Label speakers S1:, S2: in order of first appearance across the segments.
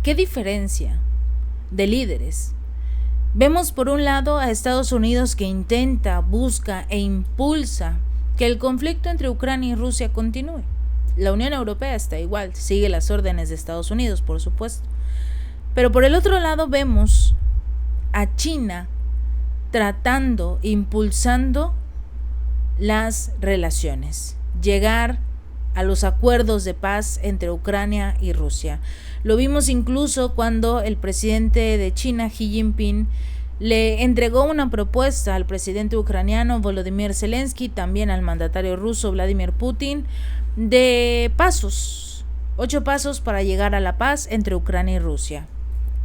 S1: ¿Qué diferencia de líderes? Vemos por un lado a Estados Unidos que intenta, busca e impulsa que el conflicto entre Ucrania y Rusia continúe. La Unión Europea está igual, sigue las órdenes de Estados Unidos, por supuesto. Pero por el otro lado vemos a China tratando, impulsando las relaciones, llegar a los acuerdos de paz entre Ucrania y Rusia. Lo vimos incluso cuando el presidente de China, Xi Jinping, le entregó una propuesta al presidente ucraniano Volodymyr Zelensky, también al mandatario ruso Vladimir Putin, de 8 pasos para llegar a la paz entre Ucrania y Rusia.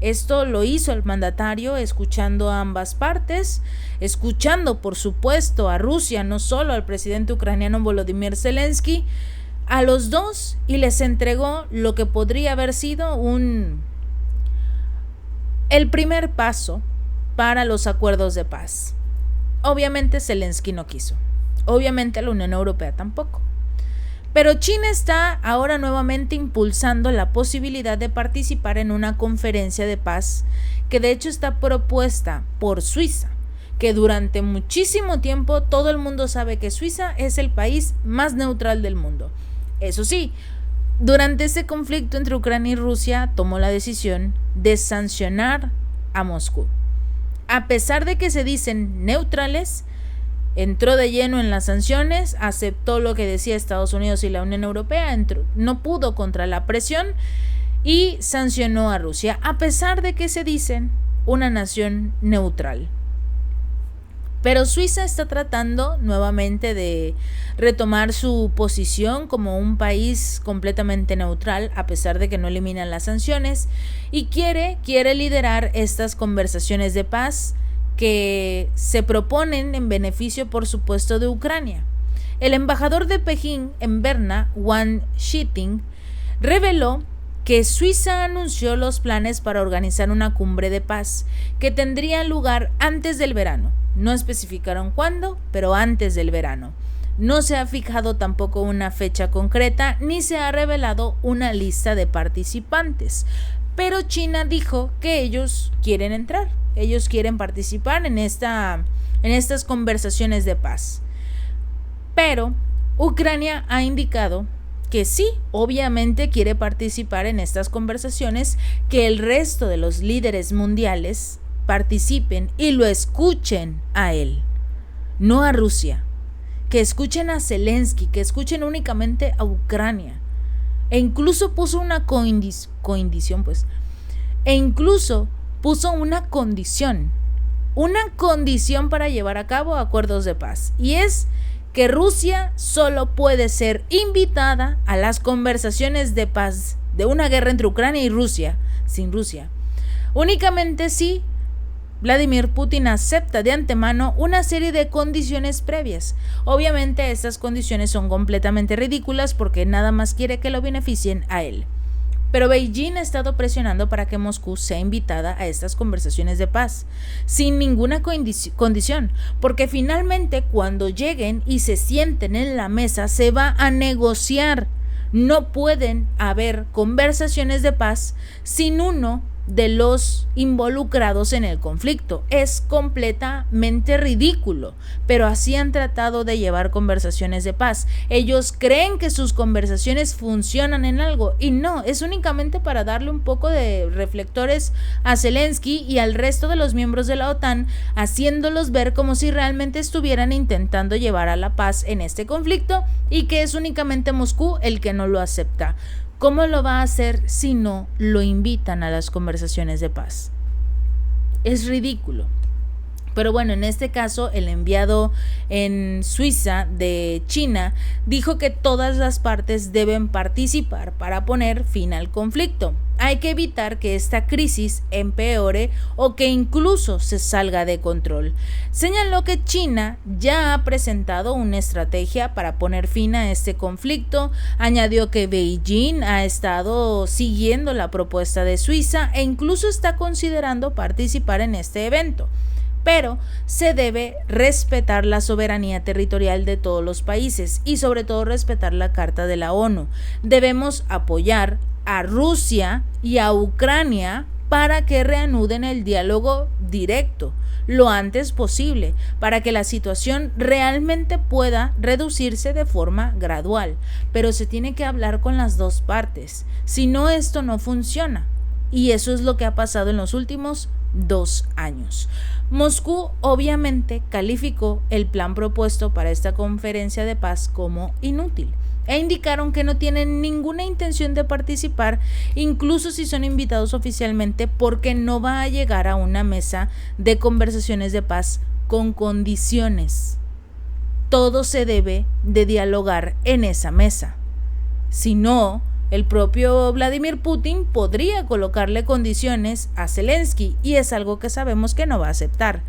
S1: Esto lo hizo el mandatario escuchando a ambas partes, escuchando por supuesto a Rusia, no solo al presidente ucraniano Volodymyr Zelensky, a los dos, y les entregó lo que podría haber sido el primer paso para los acuerdos de paz. Obviamente Zelensky no quiso, obviamente la Unión Europea tampoco. Pero China está ahora nuevamente impulsando la posibilidad de participar en una conferencia de paz que de hecho está propuesta por Suiza, que durante muchísimo tiempo todo el mundo sabe que Suiza es el país más neutral del mundo. Eso sí, durante este conflicto entre Ucrania y Rusia tomó la decisión de sancionar a Moscú. A pesar de que se dicen neutrales, entró de lleno en las sanciones, aceptó lo que decía Estados Unidos y la Unión Europea, no pudo contra la presión y sancionó a Rusia, a pesar de que se dicen una nación neutral. Pero Suiza está tratando nuevamente de retomar su posición como un país completamente neutral, a pesar de que no eliminan las sanciones, y quiere liderar estas conversaciones de paz que se proponen en beneficio, por supuesto, de Ucrania. El embajador de Pekín en Berna, Wang Shiting, reveló que Suiza anunció los planes para organizar una cumbre de paz que tendría lugar antes del verano. No especificaron cuándo, pero antes del verano. No se ha fijado tampoco una fecha concreta ni se ha revelado una lista de participantes. Pero China dijo que ellos quieren entrar, ellos quieren participar en estas conversaciones de paz. Pero Ucrania ha indicado que sí, obviamente quiere participar en estas conversaciones, que el resto de los líderes mundiales participen y lo escuchen a él, no a Rusia, que escuchen a Zelensky, que escuchen únicamente a Ucrania. E incluso puso una condición para llevar a cabo acuerdos de paz, y es que Rusia solo puede ser invitada a las conversaciones de paz de una guerra entre Ucrania y Rusia, sin Rusia, únicamente si Vladimir Putin acepta de antemano una serie de condiciones previas. Obviamente estas condiciones son completamente ridículas porque nada más quiere que lo beneficien a él. Pero Beijing ha estado presionando para que Moscú sea invitada a estas conversaciones de paz, sin ninguna condición, porque finalmente cuando lleguen y se sienten en la mesa se va a negociar. No pueden haber conversaciones de paz sin uno de los involucrados en el conflicto. Es completamente ridículo, pero así han tratado de llevar conversaciones de paz. Ellos creen que sus conversaciones funcionan en algo y no, es únicamente para darle un poco de reflectores a Zelensky y al resto de los miembros de la OTAN, haciéndolos ver como si realmente estuvieran intentando llevar a la paz en este conflicto y que es únicamente Moscú el que no lo acepta. ¿Cómo lo va a hacer si no lo invitan a las conversaciones de paz? Es ridículo. Pero bueno, en este caso el enviado en Suiza de China dijo que todas las partes deben participar para poner fin al conflicto. Hay que evitar que esta crisis empeore o que incluso se salga de control. Señaló que China ya ha presentado una estrategia para poner fin a este conflicto. Añadió que Beijing ha estado siguiendo la propuesta de Suiza e incluso está considerando participar en este evento. Pero se debe respetar la soberanía territorial de todos los países y sobre todo respetar la Carta de la ONU. Debemos apoyar a Rusia y a Ucrania para que reanuden el diálogo directo lo antes posible, para que la situación realmente pueda reducirse de forma gradual. Pero se tiene que hablar con las dos partes, si no, esto no funciona. Y eso es lo que ha pasado en los últimos 2 años. Moscú obviamente calificó el plan propuesto para esta conferencia de paz como inútil e indicaron que no tienen ninguna intención de participar, incluso si son invitados oficialmente, porque no va a llegar a una mesa de conversaciones de paz con condiciones. Todo se debe de dialogar en esa mesa. Si no, el propio Vladimir Putin podría colocarle condiciones a Zelensky y es algo que sabemos que no va a aceptar.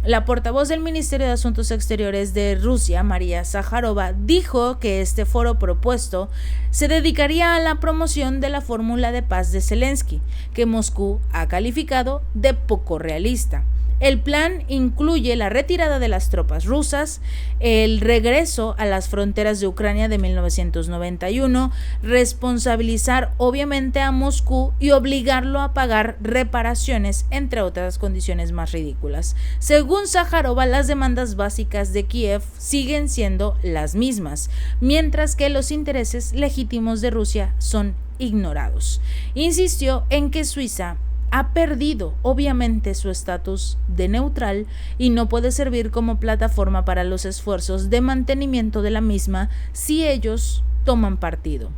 S1: La portavoz del Ministerio de Asuntos Exteriores de Rusia, María Zakharova, dijo que este foro propuesto se dedicaría a la promoción de la fórmula de paz de Zelensky, que Moscú ha calificado de poco realista. El plan incluye la retirada de las tropas rusas, el regreso a las fronteras de Ucrania de 1991, responsabilizar obviamente a Moscú y obligarlo a pagar reparaciones, entre otras condiciones más ridículas. Según Zakharova, las demandas básicas de Kiev siguen siendo las mismas, mientras que los intereses legítimos de Rusia son ignorados. Insistió en que Suiza ha perdido obviamente su estatus de neutral y no puede servir como plataforma para los esfuerzos de mantenimiento de la misma si ellos toman partido.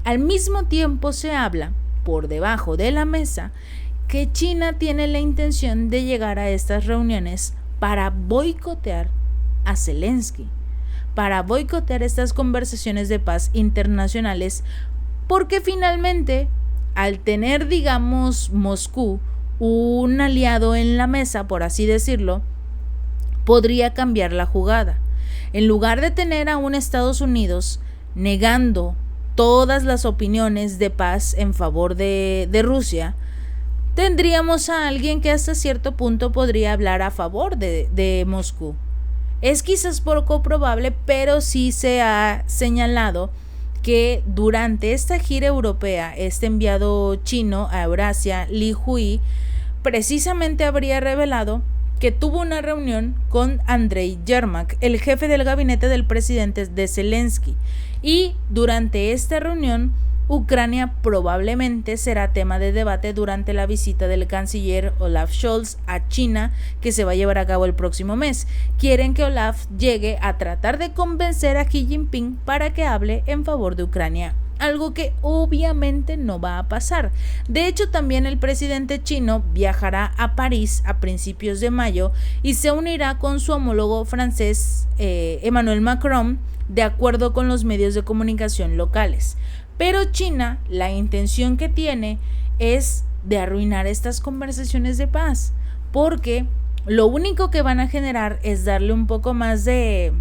S1: Al mismo tiempo se habla, por debajo de la mesa, que China tiene la intención de llegar a estas reuniones para boicotear a Zelensky, para boicotear estas conversaciones de paz internacionales, porque finalmente, al tener, digamos, Moscú un aliado en la mesa, por así decirlo, podría cambiar la jugada. En lugar de tener a un Estados Unidos negando todas las opiniones de paz en favor de Rusia, tendríamos a alguien que hasta cierto punto podría hablar a favor de Moscú. Es quizás poco probable, pero sí se ha señalado que durante esta gira europea, este enviado chino a Eurasia, Li Hui, precisamente habría revelado que tuvo una reunión con Andrei Yermak, el jefe del gabinete del presidente de Zelensky, y durante esta reunión Ucrania probablemente será tema de debate durante la visita del canciller Olaf Scholz a China, que se va a llevar a cabo el próximo mes. Quieren que Olaf llegue a tratar de convencer a Xi Jinping para que hable en favor de Ucrania, algo que obviamente no va a pasar. De hecho, también el presidente chino viajará a París a principios de mayo y se unirá con su homólogo francés Emmanuel Macron, de acuerdo con los medios de comunicación locales. Pero China, la intención que tiene es de arruinar estas conversaciones de paz, porque lo único que van a generar es darle un poco más de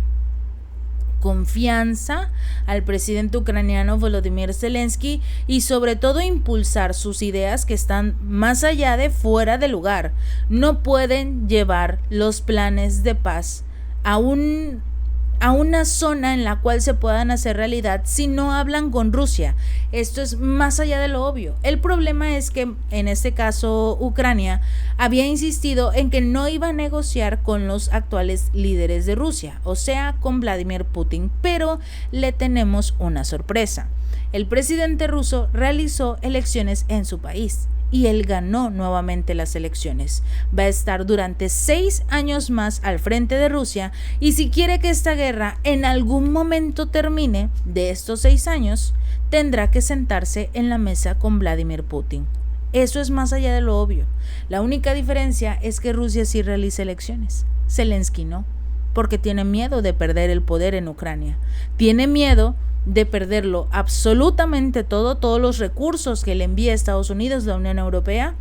S1: confianza al presidente ucraniano Volodymyr Zelensky y sobre todo impulsar sus ideas que están más allá de fuera de lugar. No pueden llevar los planes de paz a una zona en la cual se puedan hacer realidad si no hablan con Rusia. Esto es más allá de lo obvio. El problema es que en este caso Ucrania había insistido en que no iba a negociar con los actuales líderes de Rusia, o sea, con Vladimir Putin, pero le tenemos una sorpresa. El presidente ruso realizó elecciones en su país y él ganó nuevamente las elecciones. Va a estar durante 6 años más al frente de Rusia y si quiere que esta guerra en algún momento termine de estos 6 años, tendrá que sentarse en la mesa con Vladimir Putin. Eso es más allá de lo obvio. La única diferencia es que Rusia sí realiza elecciones, Zelensky no, porque tiene miedo de perder el poder en Ucrania. Tiene miedo de perderlo absolutamente todo, todos los recursos que le envía Estados Unidos, la Unión Europea,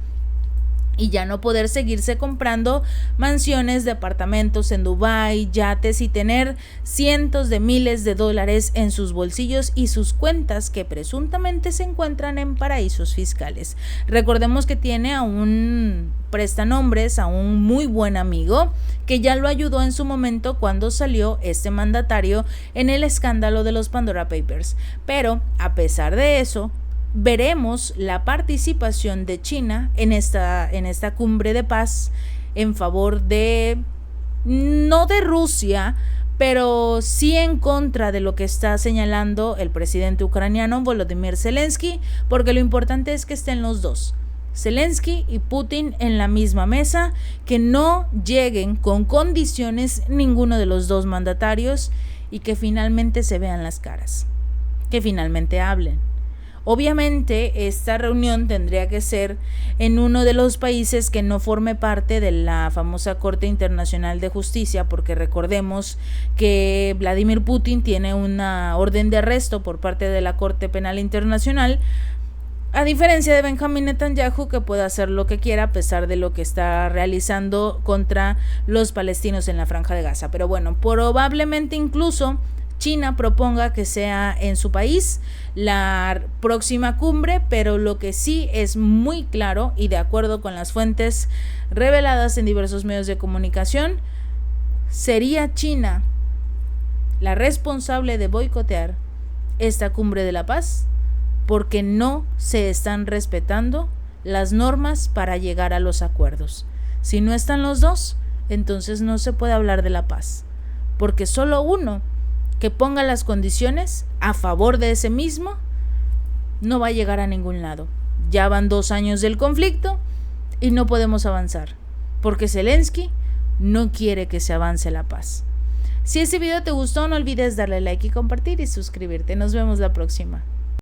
S1: y ya no poder seguirse comprando mansiones, departamentos en Dubái, yates y tener cientos de miles de dólares en sus bolsillos y sus cuentas que presuntamente se encuentran en paraísos fiscales. Recordemos que tiene a un prestanombres, a un muy buen amigo que ya lo ayudó en su momento cuando salió este mandatario en el escándalo de los Pandora Papers. Pero a pesar de eso, veremos la participación de China en esta cumbre de paz en favor de, no de Rusia, pero sí en contra de lo que está señalando el presidente ucraniano Volodymyr Zelensky, porque lo importante es que estén los dos, Zelensky y Putin, en la misma mesa, que no lleguen con condiciones ninguno de los dos mandatarios y que finalmente se vean las caras, que finalmente hablen. Obviamente esta reunión tendría que ser en uno de los países que no forme parte de la famosa Corte Internacional de Justicia, porque recordemos que Vladimir Putin tiene una orden de arresto por parte de la Corte Penal Internacional, a diferencia de Benjamín Netanyahu, que puede hacer lo que quiera a pesar de lo que está realizando contra los palestinos en la Franja de Gaza. Pero bueno, probablemente incluso China proponga que sea en su país la próxima cumbre, pero lo que sí es muy claro, y de acuerdo con las fuentes reveladas en diversos medios de comunicación, sería China la responsable de boicotear esta cumbre de la paz, porque no se están respetando las normas para llegar a los acuerdos. Si no están los dos, entonces no se puede hablar de la paz, porque solo uno que ponga las condiciones a favor de ese mismo no va a llegar a ningún lado. Ya van 2 años del conflicto y no podemos avanzar, porque Zelensky no quiere que se avance la paz. Si este video te gustó, no olvides darle like y compartir y suscribirte. Nos vemos la próxima.